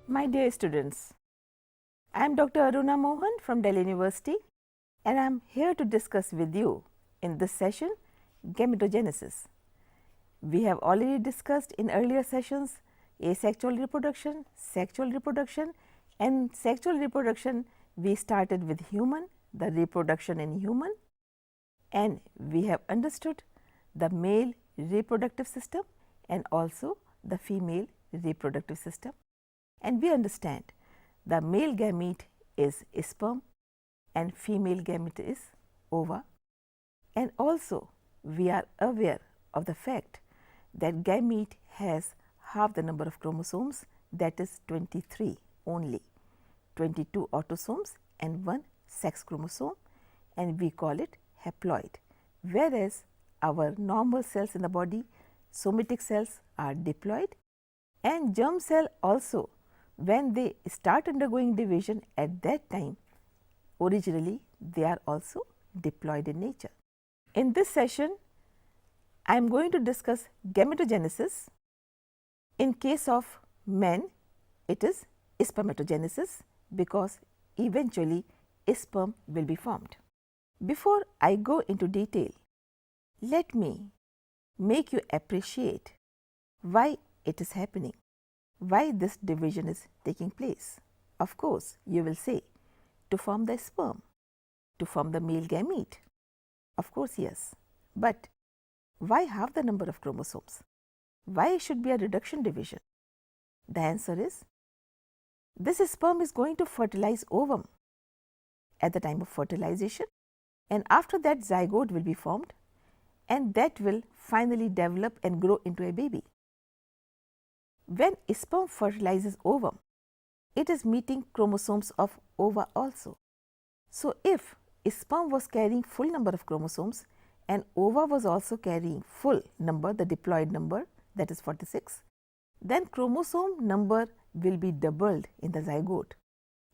My dear students, I am Dr. Aruna Mohan from Delhi University and I am here to discuss with you in this session gametogenesis. We have already discussed in earlier sessions asexual reproduction, sexual reproduction, and sexual reproduction we started with human, the reproduction in human, and we have understood the male reproductive system and also the female reproductive system. And we understand the male gamete is sperm and female gamete is ova, and also we are aware of the fact that gamete has half the number of chromosomes, that is 23 only, 22 autosomes and 1 sex chromosome, and we call it haploid, whereas our normal cells in the body, somatic cells, are diploid, and germ cell also, when they start undergoing division, at that time originally they are also diploid in nature. In this session, I am going to discuss gametogenesis. In case of men, it is spermatogenesis, because eventually sperm will be formed. Before I go into detail, let me make you appreciate why it is happening, why this division is taking place. Of course, you will say, to form the sperm, to form the male gamete. Of course, yes, but why half the number of chromosomes? Why should be a reduction division? The answer is, this sperm is going to fertilize ovum at the time of fertilization, and after that zygote will be formed, and that will finally develop and grow into a baby. When sperm fertilizes ovum, it is meeting chromosomes of ova also. So, if sperm was carrying full number of chromosomes and ova was also carrying full number, the diploid number, that is 46, then chromosome number will be doubled in the zygote,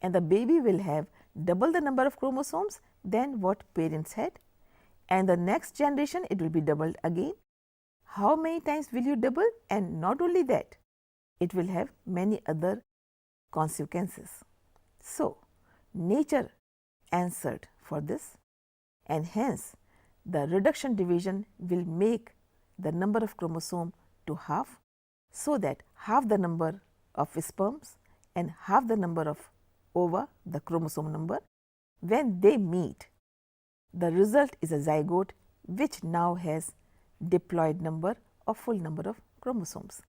and the baby will have double the number of chromosomes than what parents had, and the next generation it will be doubled again. How many times will you double? And not only that, it will have many other consequences. So, nature answered for this, and hence the reduction division will make the number of chromosome to half, so that half the number of sperms and half the number of ova, the chromosome number, when they meet, the result is a zygote which now has diploid number or full number of chromosomes,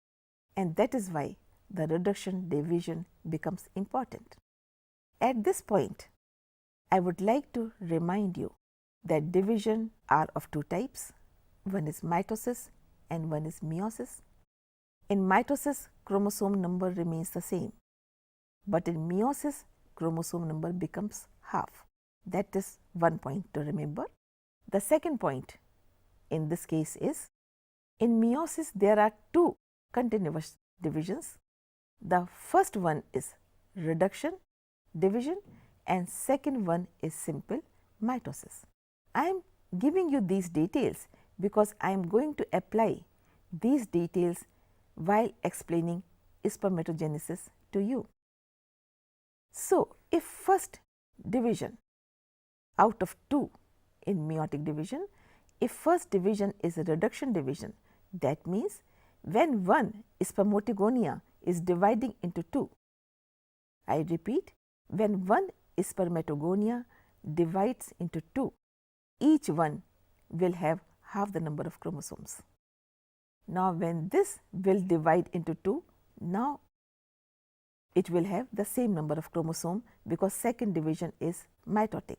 and that is why the reduction division becomes important. At this point, I would like to remind you that division are of two types. One is mitosis and one is meiosis. In mitosis, chromosome number remains the same, but in meiosis, chromosome number becomes half. That is one point to remember. The second point in this case is, in meiosis there are two continuous divisions. The first one is reduction division and second one is simple mitosis. I am giving you these details because I am going to apply these details while explaining spermatogenesis to you. So, if first division out of two in meiotic division, if first division is a reduction division, that means when one spermatogonia is dividing into two, I repeat, when one spermatogonia divides into two, each one will have half the number of chromosomes. Now, when this will divide into two, now it will have the same number of chromosome, because second division is mitotic.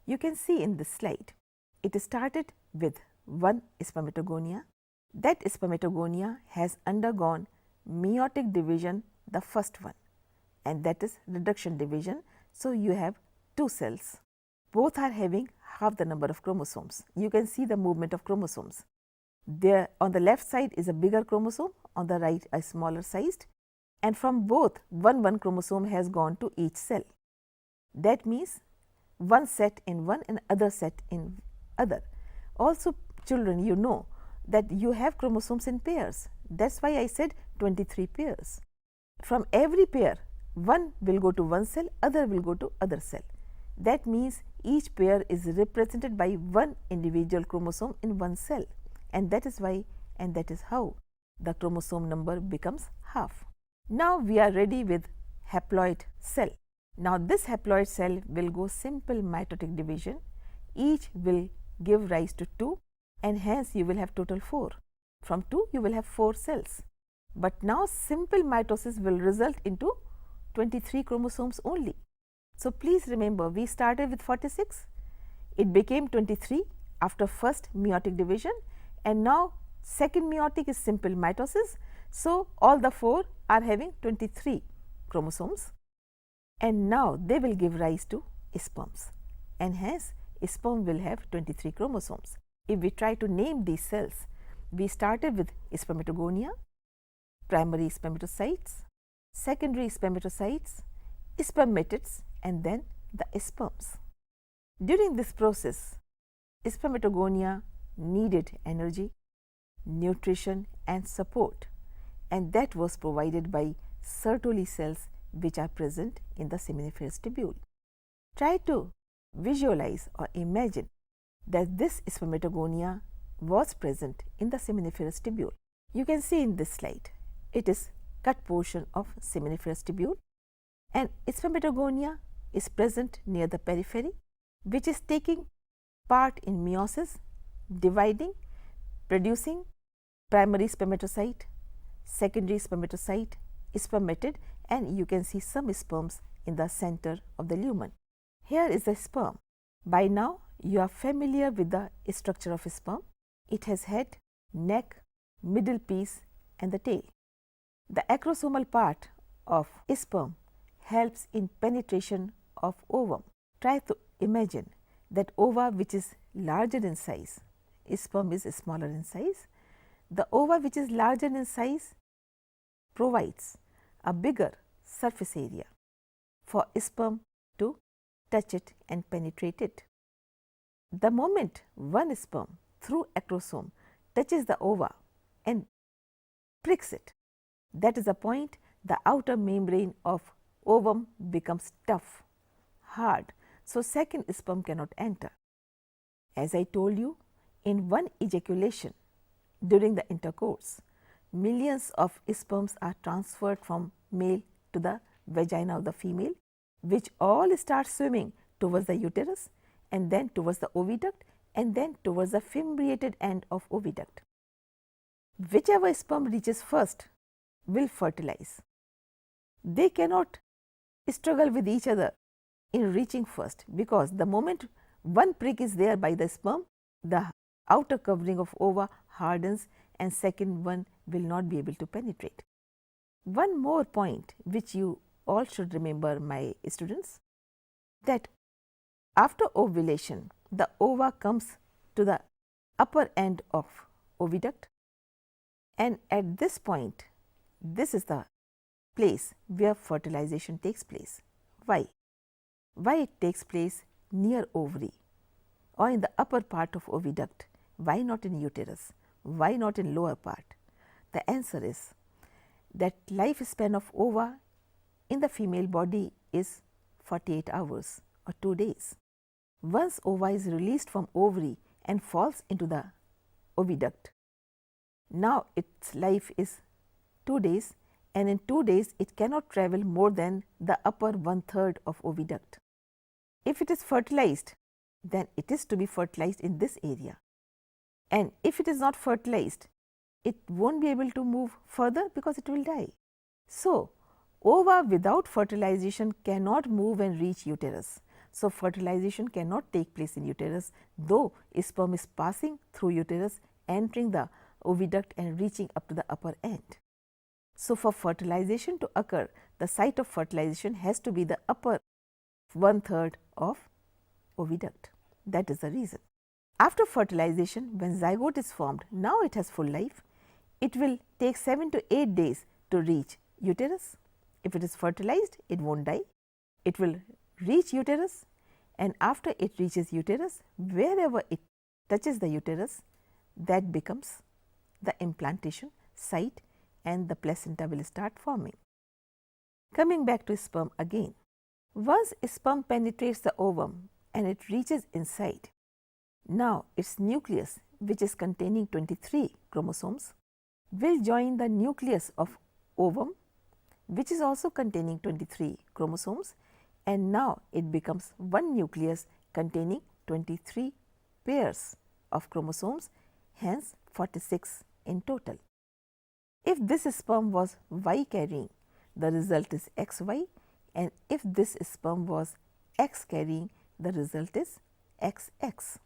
You can see in this slide, it started with one spermatogonia. That spermatogonia has undergone meiotic division, the first one, and that is reduction division. So, you have two cells, both are having half the number of chromosomes. You can see the movement of chromosomes. There on the left side is a bigger chromosome, on the right a smaller sized, and from both one chromosome has gone to each cell. That means one set in one and other set in other. Also children, you know that you have chromosomes in pairs. That is why I said 23 pairs. From every pair, one will go to one cell, other will go to other cell. That means each pair is represented by one individual chromosome in one cell, and that is why and that is how the chromosome number becomes half. Now we are ready with haploid cell. Now this haploid cell will go simple mitotic division. Each will give rise to 2, and hence you will have total 4. From 2 you will have 4 cells. But now simple mitosis will result into 23 chromosomes only. So please remember, we started with 46, it became 23 after first meiotic division, and now second meiotic is simple mitosis. So all the 4 are having 23 chromosomes, and now they will give rise to sperms, and hence sperm will have 23 chromosomes. If we try to name these cells, we started with spermatogonia, primary spermatocytes, secondary spermatocytes, spermatids, and then the sperms. During this process, spermatogonia needed energy, nutrition and support, and that was provided by Sertoli cells which are present in the seminiferous tubule. Try to visualize or imagine that this spermatogonia was present in the seminiferous tubule. You can see in this slide, it is cut portion of seminiferous tubule, and spermatogonia is present near the periphery, which is taking part in meiosis, dividing, producing primary spermatocyte, secondary spermatocyte, spermatid, and you can see some sperms in the center of the lumen. Here is the sperm. By now you are familiar with the structure of a sperm. It has head, neck, middle piece and the tail. The acrosomal part of sperm helps in penetration of ovum. Try to imagine that ova which is larger in size, sperm is smaller in size. The ova which is larger in size provides a bigger surface area for sperm to touch it and penetrate it. The moment one sperm through acrosome touches the ova and pricks it, that is the point the outer membrane of ovum becomes tough, hard, so second sperm cannot enter. As I told you, in one ejaculation during the intercourse, millions of sperms are transferred from male to the vagina of the female, which all start swimming towards the uterus and then towards the oviduct and then towards the fimbriated end of oviduct. Whichever sperm reaches first will fertilize. They cannot struggle with each other in reaching first, because the moment one prick is there by the sperm, the outer covering of ova hardens and second one will not be able to penetrate. One more point which you all should remember, my students, that after ovulation the ova comes to the upper end of oviduct, and at this point this is the place where fertilization takes place. Why? Why it takes place near ovary or in the upper part of oviduct? Why not in uterus? Why not in lower part? The answer is that lifespan of ova in the female body is 48 hours or 2 days. Once ova is released from ovary and falls into the oviduct, now its life is 2 days, and in 2 days it cannot travel more than the upper 1/3 of oviduct. If it is fertilized, then it is to be fertilized in this area, and if it is not fertilized, it won't be able to move further because it will die. So ova without fertilization cannot move and reach uterus. So fertilization cannot take place in uterus, though sperm is passing through uterus, entering the oviduct and reaching up to the upper end. So for fertilization to occur, the site of fertilization has to be the upper 1/3 of oviduct. That is the reason. After fertilization, when zygote is formed, now it has full life. It will take 7 to 8 days to reach uterus. If it is fertilized, it won't die. It will reach uterus, and after it reaches uterus, wherever it touches the uterus, that becomes the implantation site and the placenta will start forming. Coming back to sperm again, once sperm penetrates the ovum and it reaches inside, now its nucleus, which is containing 23 chromosomes, will join the nucleus of ovum, which is also containing 23 chromosomes, and now it becomes one nucleus containing 23 pairs of chromosomes, hence 46 in total. If this sperm was Y carrying, the result is XY, and if this sperm was X carrying, the result is XX.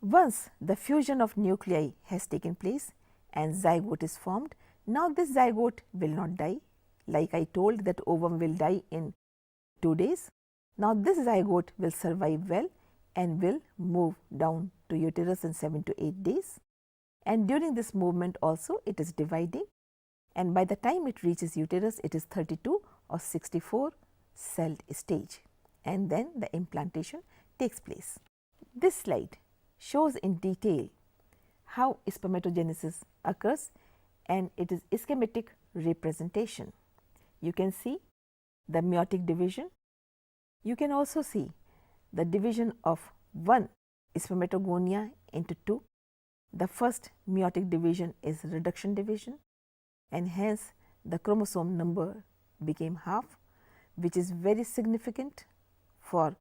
Once the fusion of nuclei has taken place and zygote is formed, now this zygote will not die. Like I told that ovum will die in 2 days. Now this zygote will survive well and will move down to uterus in 7 to 8 days. And during this movement also it is dividing, and by the time it reaches uterus it is 32 or 64 celled stage, and then the implantation takes place. This slide shows in detail how spermatogenesis occurs, and it is schematic representation. You can see the meiotic division. You can also see the division of one spermatogonia into two. The first meiotic division is reduction division, and hence the chromosome number became half, which is very significant for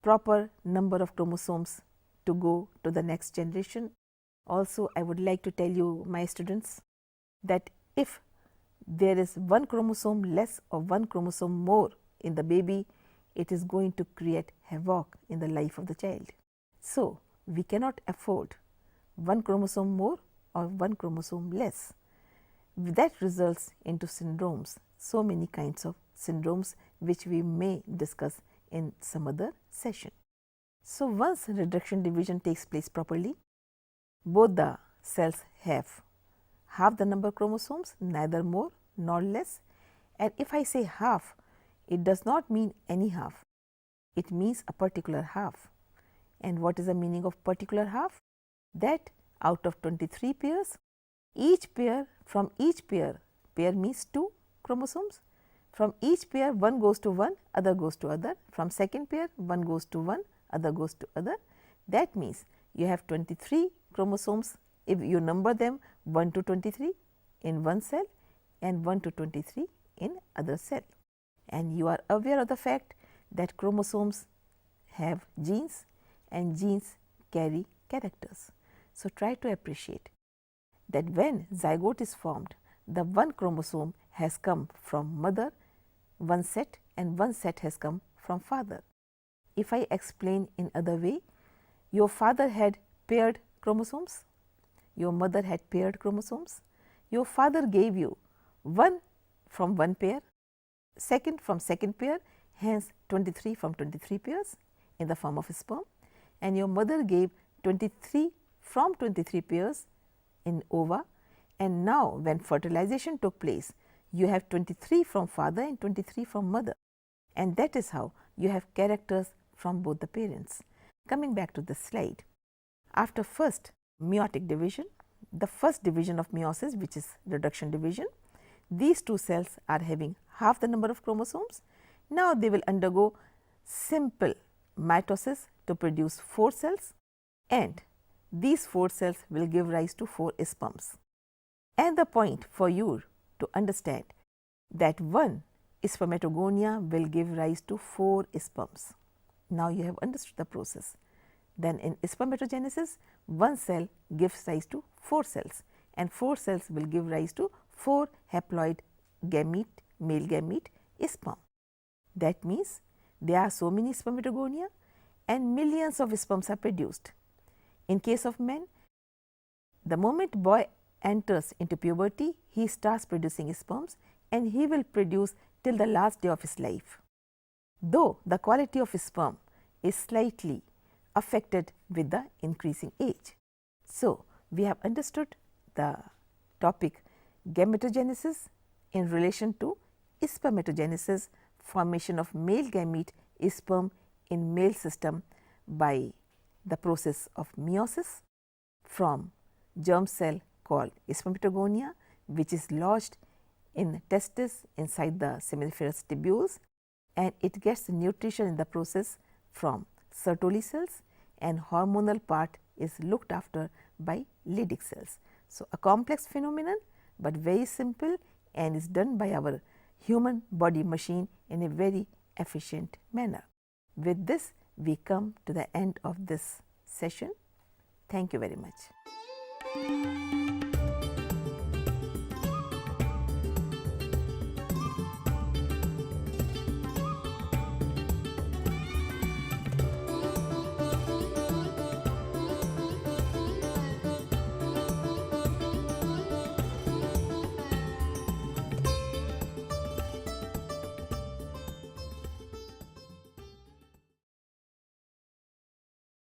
proper number of chromosomes to go to the next generation. Also, I would like to tell you, my students, that if there is one chromosome less or one chromosome more in the baby, it is going to create havoc in the life of the child. So, we cannot afford one chromosome more or one chromosome less. That results into syndromes, so many kinds of syndromes which we may discuss in some other session. So, once reduction division takes place properly, both the cells have half the number of chromosomes, neither more nor less. And if I say half, it does not mean any half, it means a particular half. And what is the meaning of particular half? That out of 23 pairs, each pair, from each pair means 2 chromosomes, from each pair one goes to one, other goes to other, from second pair one goes to one, other goes to other. That means you have 23 chromosomes if you number them 1 to 23 in one cell and 1 to 23 in other cell. And you are aware of the fact that chromosomes have genes and genes carry characters. So, try to appreciate that when zygote is formed, the one chromosome has come from mother, one set, and one set has come from father. If I explain in other way, your father had paired chromosomes, your mother had paired chromosomes, your father gave you one from one pair, second from second pair, hence 23 from 23 pairs in the form of sperm, and your mother gave 23 from 23 pairs in ova, and now when fertilization took place, you have 23 from father and 23 from mother, and that is how you have characters from both the parents. Coming back to the slide, after first meiotic division, the first division of meiosis, which is reduction division, these two cells are having half the number of chromosomes. Now, they will undergo simple mitosis to produce 4 cells, and these 4 cells will give rise to 4 sperms. And the point for you to understand that one spermatogonia will give rise to 4 sperms. Now, you have understood the process. Then in spermatogenesis, one cell gives rise to 4 cells, and 4 cells will give rise to 4 haploid gamete, male gamete sperm. That means there are so many spermatogonia and millions of sperms are produced. In case of men, the moment boy enters into puberty, he starts producing sperms and he will produce till the last day of his life. Though the quality of sperm is slightly affected with the increasing age. So, we have understood the topic gametogenesis in relation to spermatogenesis, formation of male gamete sperm in male system by the process of meiosis from germ cell called spermatogonia, which is lodged in testis inside the seminiferous tubules, and it gets nutrition in the process from Sertoli cells, and hormonal part is looked after by Leydig cells. So, a complex phenomenon, but very simple and is done by our human body machine in a very efficient manner. With this, we come to the end of this session. Thank you very much.